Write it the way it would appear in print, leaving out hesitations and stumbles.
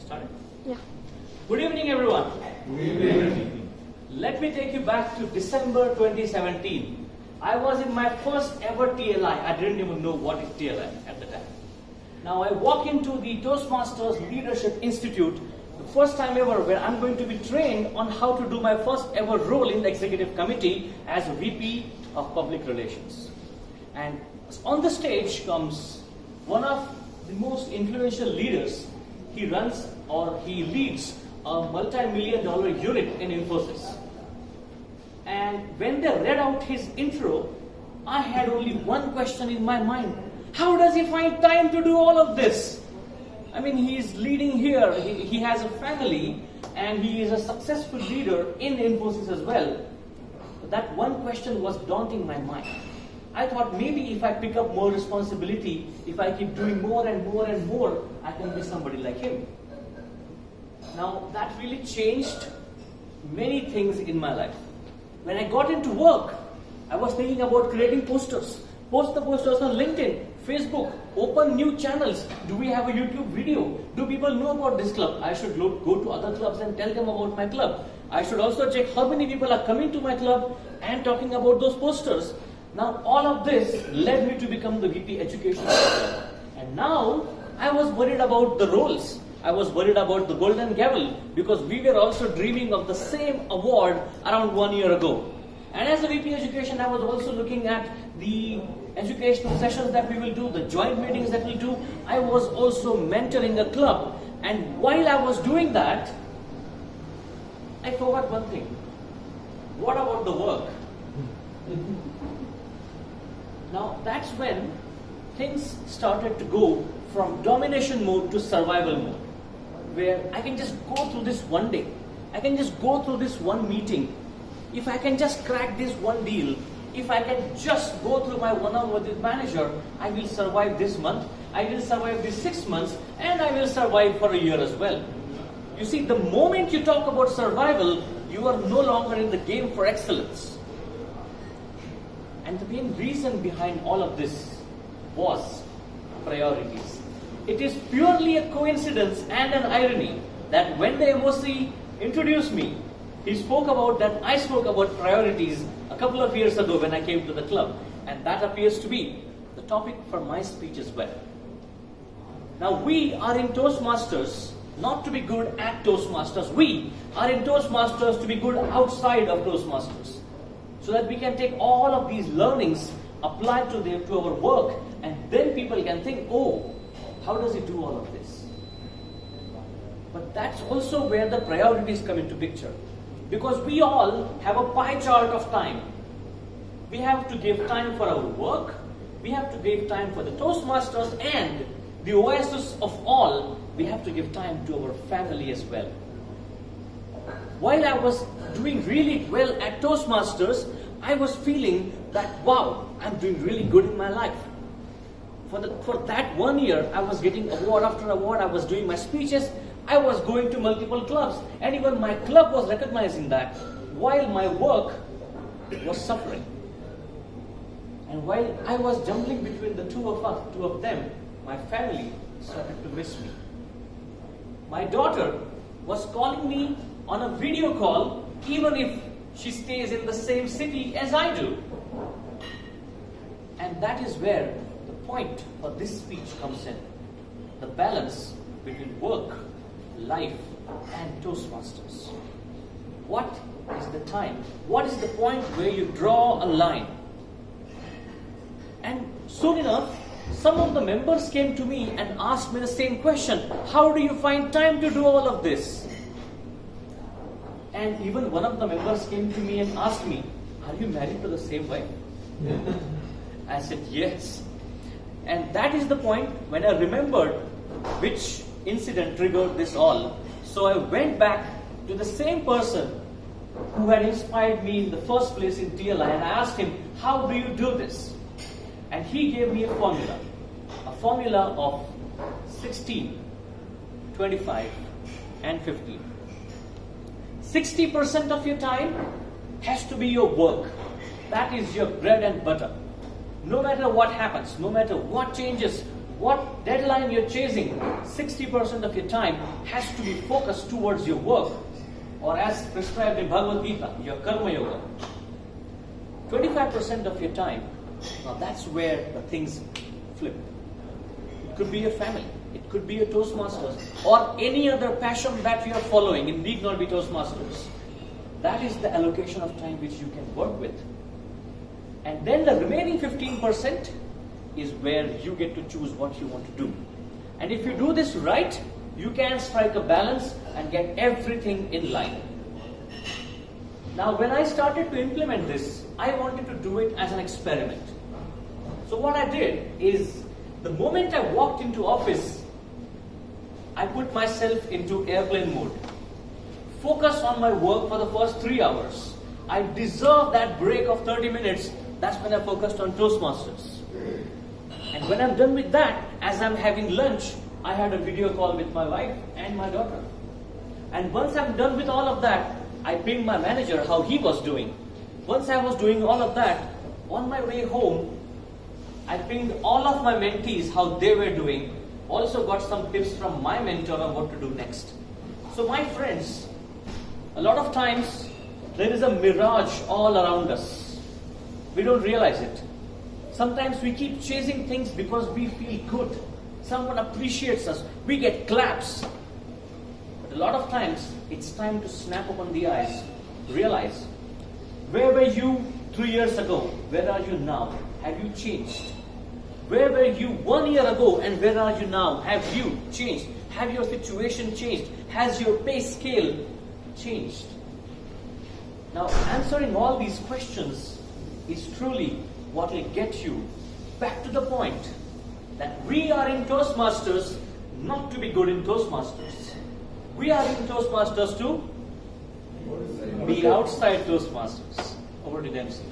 Started? Yeah. Good evening, everyone. Good evening. Let me take you back to December 2017. I was in my first ever TLI. I didn't even know what is TLI at the time. Now I walk into the Toastmasters Leadership Institute, the first time ever where I'm going to be trained on how to do my first ever role in the executive committee as a VP of Public Relations. And on the stage comes one of the most influential leaders. He runs or he leads a multi-million-dollar unit in Infosys. And when they read out his intro, I had only one question in my mind. How does he find time to do all of this? I mean, he is leading here, he has a family, and he is a successful leader in Infosys as well. But that one question was daunting my mind. I thought maybe if I pick up more responsibility, if I keep doing more and more and more, I can be somebody like him. Now, that really changed many things in my life. When I got into work, I was thinking about creating posters. Post the posters on LinkedIn, Facebook, open new channels. Do we have a YouTube video? Do people know about this club? I should go to other clubs and tell them about my club. I should also check how many people are coming to my club and talking about those posters. Now, all of this led me to become the VP Education. And now, I was worried about the roles. I was worried about the Golden Gavel because we were also dreaming of the same award around 1 year ago. And as a VP Education, I was also looking at the educational sessions that we will do, the joint meetings that we'll do. I was also mentoring a club. And while I was doing that, I forgot one thing. What about the work? Now that's when things started to go from domination mode to survival mode, where I can just go through this one day, I can just go through this one meeting, if I can just crack this one deal, if I can just go through my one-on-one with the manager, I will survive this month, I will survive these 6 months, and I will survive for a year as well. You see, the moment you talk about survival, you are no longer in the game for excellence. And the main reason behind all of this was priorities. It is purely a coincidence and an irony that when the MOC introduced me, he spoke about that I spoke about priorities a couple of years ago when I came to the club. And that appears to be the topic for my speech as well. Now we are in Toastmasters not to be good at Toastmasters. We are in Toastmasters to be good outside of Toastmasters. So that we can take all of these learnings, apply to our work, and then people can think, oh, how does he do all of this? But that's also where the priorities come into picture. Because we all have a pie chart of time. We have to give time for our work, we have to give time for the Toastmasters, and the oasis of all, we have to give time to our family as well. While I was doing really well at Toastmasters, I was feeling that, wow, I'm doing really good in my life. For that 1 year, I was getting award after award, I was doing my speeches, I was going to multiple clubs, and even my club was recognizing that, while my work was suffering. And while I was jumbling between the two of them, my family started to miss me. My daughter was calling me on a video call, even if she stays in the same city as I do. And that is where the point for this speech comes in. The balance between work, life, and Toastmasters. What is the time? What is the point where you draw a line? And soon enough, some of the members came to me and asked me the same question. How do you find time to do all of this? And even one of the members came to me and asked me, are you married to the same wife? I said, yes. And that is the point when I remembered which incident triggered this all. So I went back to the same person who had inspired me in the first place in TLI, and I asked him, how do you do this? And he gave me a formula of 16, 25, and 15. 60% of your time has to be your work. That is your bread and butter. No matter what happens, no matter what changes, what deadline you're chasing, 60% of your time has to be focused towards your work, or as prescribed in Bhagavad Gita, your karma yoga. 25% of your time, now that's where the things flip. It could be your family, it could be your Toastmasters, or any other passion that you are following. It need not be Toastmasters. That is the allocation of time which you can work with. And then the remaining 15% is where you get to choose what you want to do. And if you do this right, you can strike a balance and get everything in line. Now, when I started to implement this, I wanted to do it as an experiment. So what I did is, the moment I walked into office, I put myself into airplane mode. Focus on my work for the first 3 hours. I deserve that break of 30 minutes. That's when I focused on Toastmasters. And when I'm done with that, as I'm having lunch, I had a video call with my wife and my daughter. And once I'm done with all of that, I pinged my manager how he was doing. Once I was doing all of that, on my way home, I pinged all of my mentees how they were doing. Also got some tips from my mentor on what to do next. So my friends, a lot of times there is a mirage all around us. We don't realize it. Sometimes we keep chasing things because we feel good. Someone appreciates us. We get claps. But a lot of times, it's time to snap upon the eyes. Realize, where were you 3 years ago? Where are you now? Have you changed? Where were you 1 year ago and where are you now? Have you changed? Have your situation changed? Has your pay scale changed? Now, answering all these questions is truly what will get you back to the point that we are in Toastmasters not to be good in Toastmasters. We are in Toastmasters to be outside Toastmasters. Over to Dempsey.